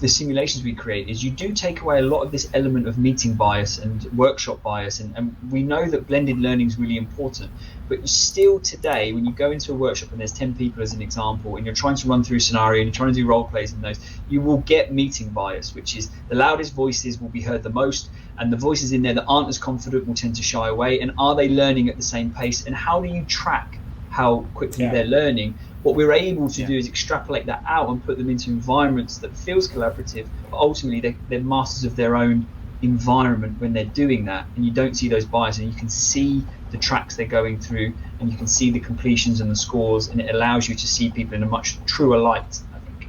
the simulations we create is you do take away a lot of this element of meeting bias and workshop bias, and we know that blended learning is really important, but still today when you go into a workshop and there's 10 people as an example and you're trying to run through a scenario and you're trying to do role plays in those, you will get meeting bias, which is the loudest voices will be heard the most, and the voices in there that aren't as confident will tend to shy away. And are they learning at the same pace, and how do you track how quickly they're learning? What we're able to do is extrapolate that out and put them into environments that feels collaborative, but ultimately they're masters of their own environment when they're doing that, and you don't see those biases, and you can see the tracks they're going through, and you can see the completions and the scores, and it allows you to see people in a much truer light, I think.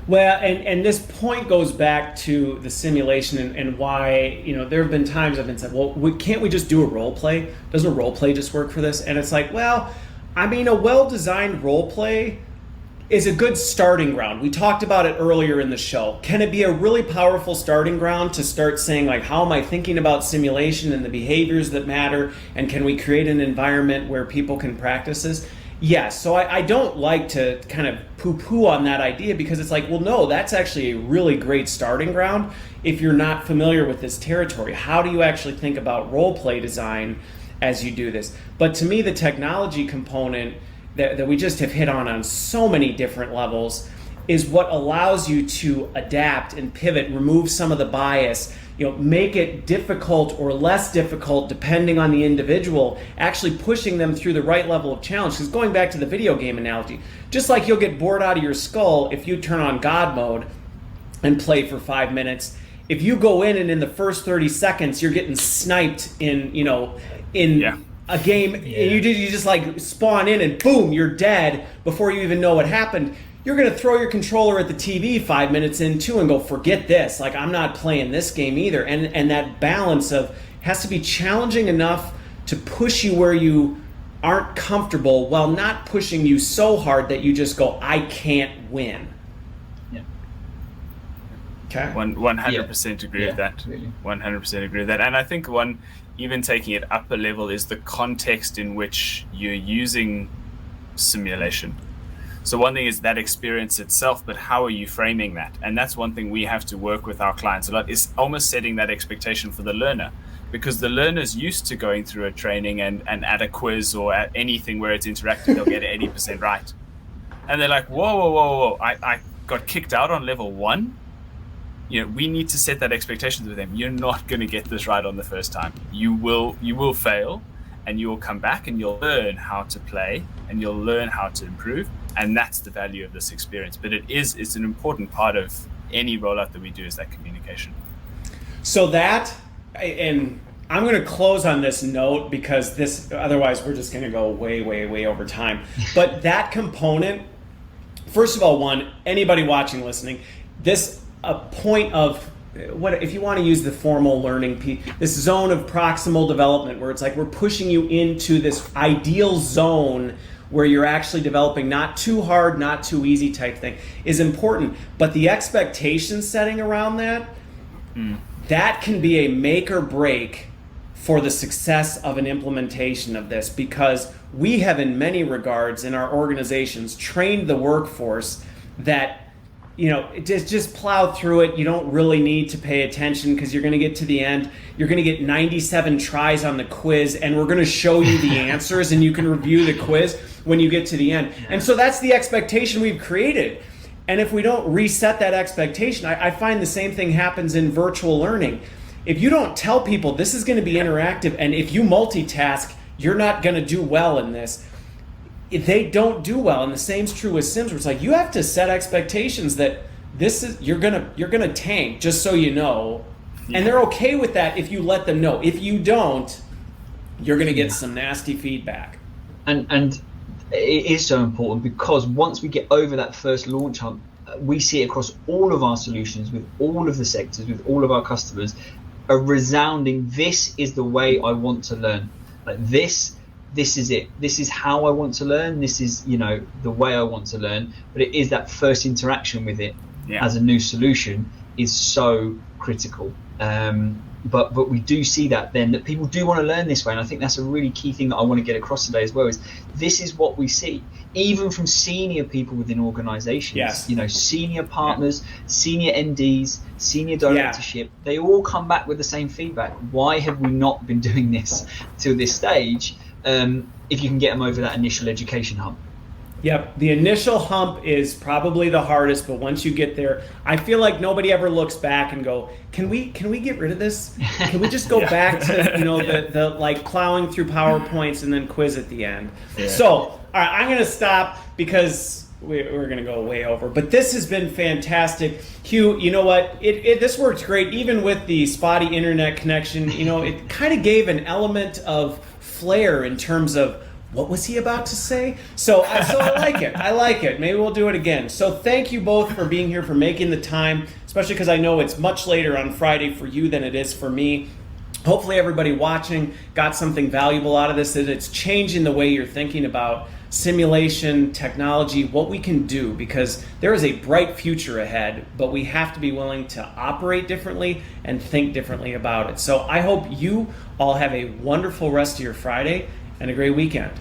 Well, and this point goes back to the simulation and why, there have been times I've been said, well, can't we just do a role play? Doesn't a role play just work for this? And it's like, well, I mean, a well-designed role play is a good starting ground. We talked about it earlier in the show. Can it be a really powerful starting ground to start saying, like, how am I thinking about simulation and the behaviors that matter? And can we create an environment where people can practice this? Yes. So I don't like to kind of poo-poo on that idea, because it's like, well, no, that's actually a really great starting ground if you're not familiar with this territory. How do you actually think about role play design as you do this? But to me, the technology component that we just have hit on so many different levels is what allows you to adapt and pivot, remove some of the bias, make it difficult or less difficult depending on the individual, actually pushing them through the right level of challenge. Because going back to the video game analogy, just like you'll get bored out of your skull if you turn on God mode and play for 5 minutes, if you go in and in the first 30 seconds you're getting sniped in a game, and you just like spawn in and boom, you're dead before you even know what happened, you're going to throw your controller at the TV 5 minutes in too and go, forget this, like I'm not playing this game either. And that balance of has to be challenging enough to push you where you aren't comfortable while not pushing you so hard that you just go, I can't win. Okay. 100% agree with that. Really. 100% agree with that. And I think even taking it up a level is the context in which you're using simulation. So one thing is that experience itself, but how are you framing that? And that's one thing we have to work with our clients a lot, is almost setting that expectation for the learner, because the learner's used to going through a training and at a quiz or at anything where it's interactive, they'll get 80% right. And they're like, whoa, I got kicked out on level 1. We need to set that expectation with them. You're not going to get this right on the first time. You will fail, and you will come back and you'll learn how to play and you'll learn how to improve. And that's the value of this experience. But it's an important part of any rollout that we do, is that communication. So that, and I'm going to close on this note because otherwise we're just going to go way, way, way over time. But that component, first of all, anybody watching, listening, a point of what, if you want to use the formal learning piece, this zone of proximal development where it's like we're pushing you into this ideal zone where you're actually developing not too hard, not too easy type thing is important. But the expectation setting around that can be a make or break for the success of an implementation of this, because we have in many regards in our organizations trained the workforce that just plow through it. You don't really need to pay attention because you're going to get to the end. You're going to get 97 tries on the quiz, and we're going to show you the answers, and you can review the quiz when you get to the end. And so that's the expectation we've created. And if we don't reset that expectation, I find the same thing happens in virtual learning. If you don't tell people this is going to be interactive, and if you multitask, you're not going to do well in this, they don't do well. And the same's true with Sims, where it's like you have to set expectations that you're gonna tank, just so you know. And they're okay with that if you let them know. If you don't, you're gonna get some nasty feedback. And it is so important, because once we get over that first launch hump, we see it across all of our solutions, with all of the sectors, with all of our customers, a resounding, this is the way I want to learn. Like this is it. This is how I want to learn. This is, the way I want to learn. But it is that first interaction with it as a new solution is so critical. but we do see that people do want to learn this way, and I think that's a really key thing that I want to get across today as well. Is this is what we see, even from senior people within organisations. Yes. Senior partners, senior MDs, senior directorship. They all come back with the same feedback. Why have we not been doing this to this stage? If you can get them over that initial education hump. Yep, the initial hump is probably the hardest, but once you get there, I feel like nobody ever looks back and go, can we get rid of this? Can we just go back to the like plowing through PowerPoints and then quiz at the end? Yeah. So, all right, I'm going to stop because we're going to go way over. But this has been fantastic. Hugh, you know what? This worked great, even with the spotty internet connection. It kind of gave an element of flair in terms of what was he about to say? So I like it. I like it. Maybe we'll do it again. So thank you both for being here, for making the time, especially because I know it's much later on Friday for you than it is for me. Hopefully everybody watching got something valuable out of this, that it's changing the way you're thinking about simulation, technology, what we can do, because there is a bright future ahead, but we have to be willing to operate differently and think differently about it. So I hope you all have a wonderful rest of your Friday and a great weekend.